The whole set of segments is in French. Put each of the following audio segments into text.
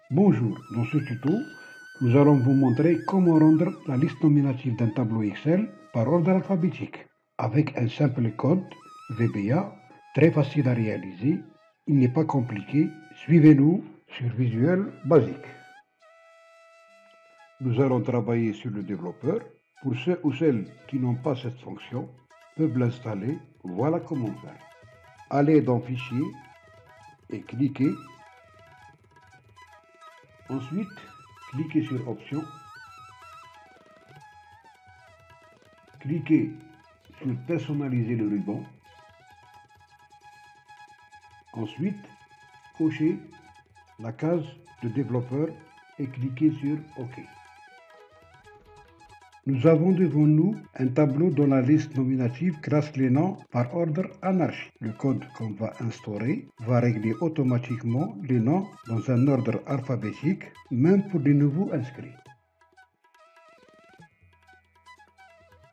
Bonjour, dans ce tuto, nous allons vous montrer comment rendre la liste nominative d'un tableau Excel par ordre alphabétique. Avec un simple code VBA, très facile à réaliser, il n'est pas compliqué, suivez-nous sur Visuel Basic. Nous allons travailler sur le développeur. Pour ceux ou celles qui n'ont pas cette fonction, peuvent l'installer, voilà comment faire. Allez dans Fichier et cliquez. Ensuite, cliquez sur Options. Cliquez sur Personnaliser le ruban. Ensuite, cochez la case de développeur et cliquez sur OK. Nous avons devant nous un tableau dont la liste nominative classe les noms par ordre anarchique. Le code qu'on va instaurer va régler automatiquement les noms dans un ordre alphabétique, même pour les nouveaux inscrits.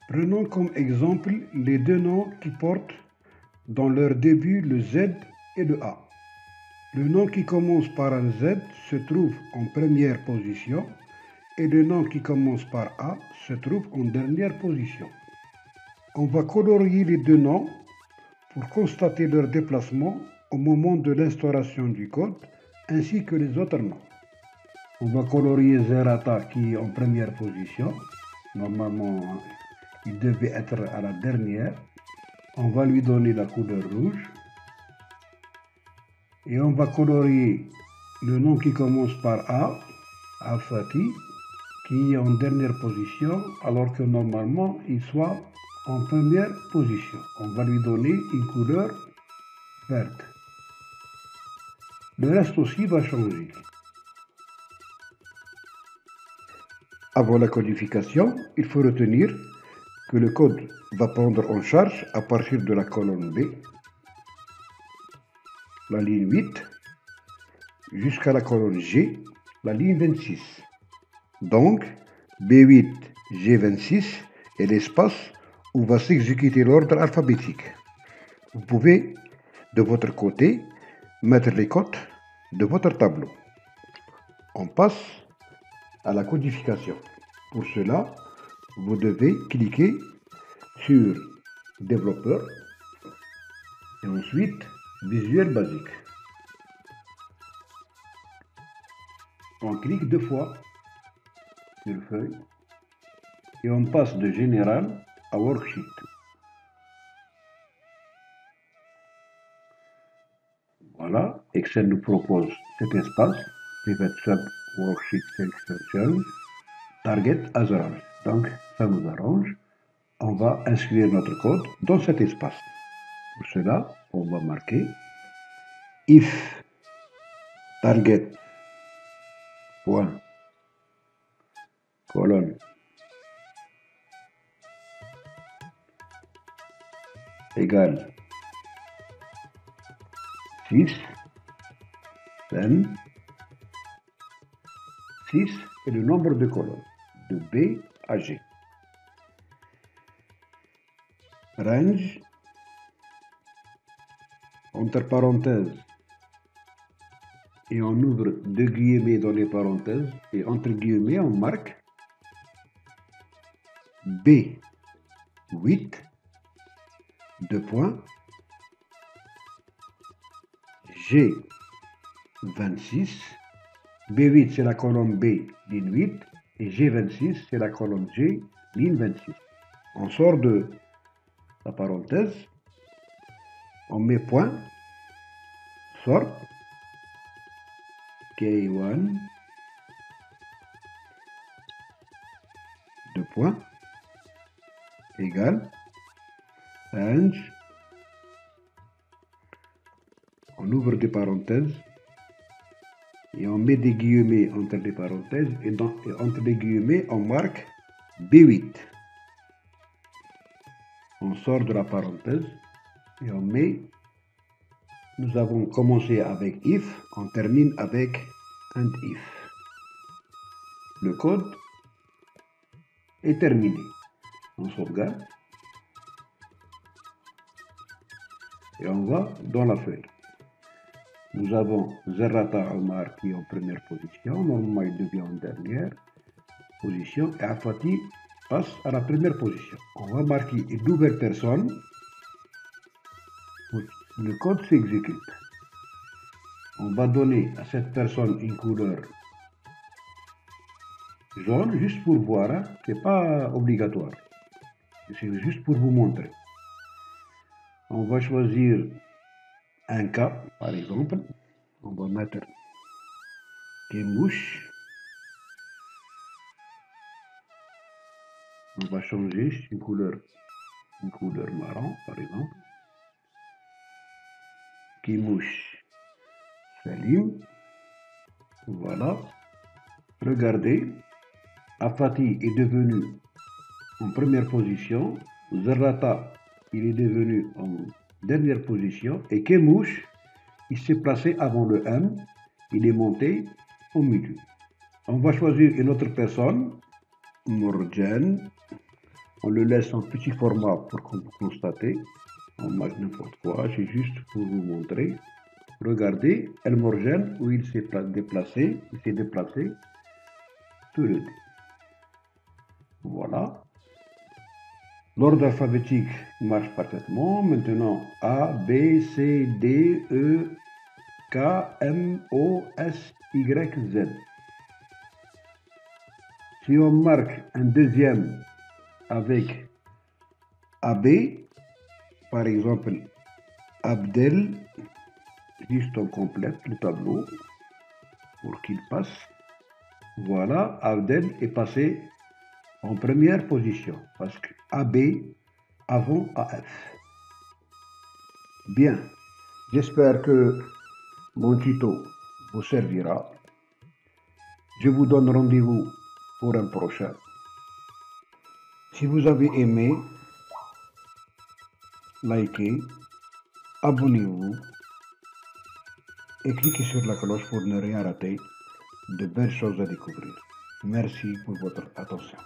Prenons comme exemple les deux noms qui portent dans leur début le Z et le A. Le nom qui commence par un Z se trouve en première position et le nom qui commence par A se trouve en dernière position. On va colorier les deux noms pour constater leur déplacement au moment de l'instauration du code ainsi que les autres noms. On va colorier Zerata qui est en première position. Normalement, il devait être à la dernière. On va lui donner la couleur rouge. Et on va colorier le nom qui commence par A, Al-Fati, qui est en dernière position, alors que normalement, il soit en première position. On va lui donner une couleur verte. Le reste aussi va changer. Avant la codification, il faut retenir que le code va prendre en charge à partir de la colonne B, la ligne 8, jusqu'à la colonne G, la ligne 26. Donc, B8, G26 est l'espace où va s'exécuter l'ordre alphabétique. Vous pouvez, de votre côté, mettre les codes de votre tableau. On passe à la codification. Pour cela, vous devez cliquer sur Développeur et ensuite Visuel Basic. On clique deux fois sur Feuille et on passe de Général à Worksheet. Voilà, Excel nous propose cet espace, Pivot Sub Worksheet Section, Target as Orange. Donc, ça nous arrange. On va inscrire notre code dans cet espace. Pour cela, on va marquer if target point colonne égale 6, then 6 est le nombre de colonnes de B à G. Range, entre parenthèses, et on ouvre deux guillemets dans les parenthèses, et entre guillemets, on marque B8, deux points, G26, B8 c'est la colonne B, ligne 8, et G26 c'est la colonne G, ligne 26. On sort de la parenthèse, on met point, sort, K1, deux points, égale, range, on ouvre des parenthèses, et on met des guillemets entre les parenthèses, et entre les guillemets, on marque B8. On sort de la parenthèse, et on met, nous avons commencé avec if, on termine avec and if. Le code est terminé. On sauvegarde, et on va dans la feuille. Nous avons Zerrata Omar qui est en première position. Normalement, il devient en dernière position. Et Afati passe à la première position. On va marquer une nouvelle personne. Le code s'exécute. On va donner à cette personne une couleur jaune, juste pour voir, hein. Ce n'est pas obligatoire. C'est juste pour vous montrer. On va choisir un cas, par exemple. On va mettre des mouches. On va changer une couleur marron, par exemple. Qui mouche Salim. Voilà. Regardez. Afati est devenu en première position. Zerrata, il est devenu en dernière position. Et Kemouche, il s'est placé avant le M. Il est monté au milieu. On va choisir une autre personne. Morjan. On le laisse en petit format pour constater. On marque n'importe quoi. C'est juste pour vous montrer. Regardez, El Morjan, où il s'est déplacé. Il s'est déplacé. Tout le temps. Voilà. L'ordre alphabétique marche parfaitement. Maintenant, A, B, C, D, E, K, M, O, S, Y, Z. Si on marque un deuxième avec AB, par exemple, Abdel, juste on complète le tableau pour qu'il passe. Voilà, Abdel est passé en première position, parce que AB avant AF. Bien, j'espère que mon tuto vous servira. Je vous donne rendez-vous pour un prochain. Si vous avez aimé, likez, abonnez-vous et cliquez sur la cloche pour ne rien rater de belles choses à découvrir. Merci pour votre attention.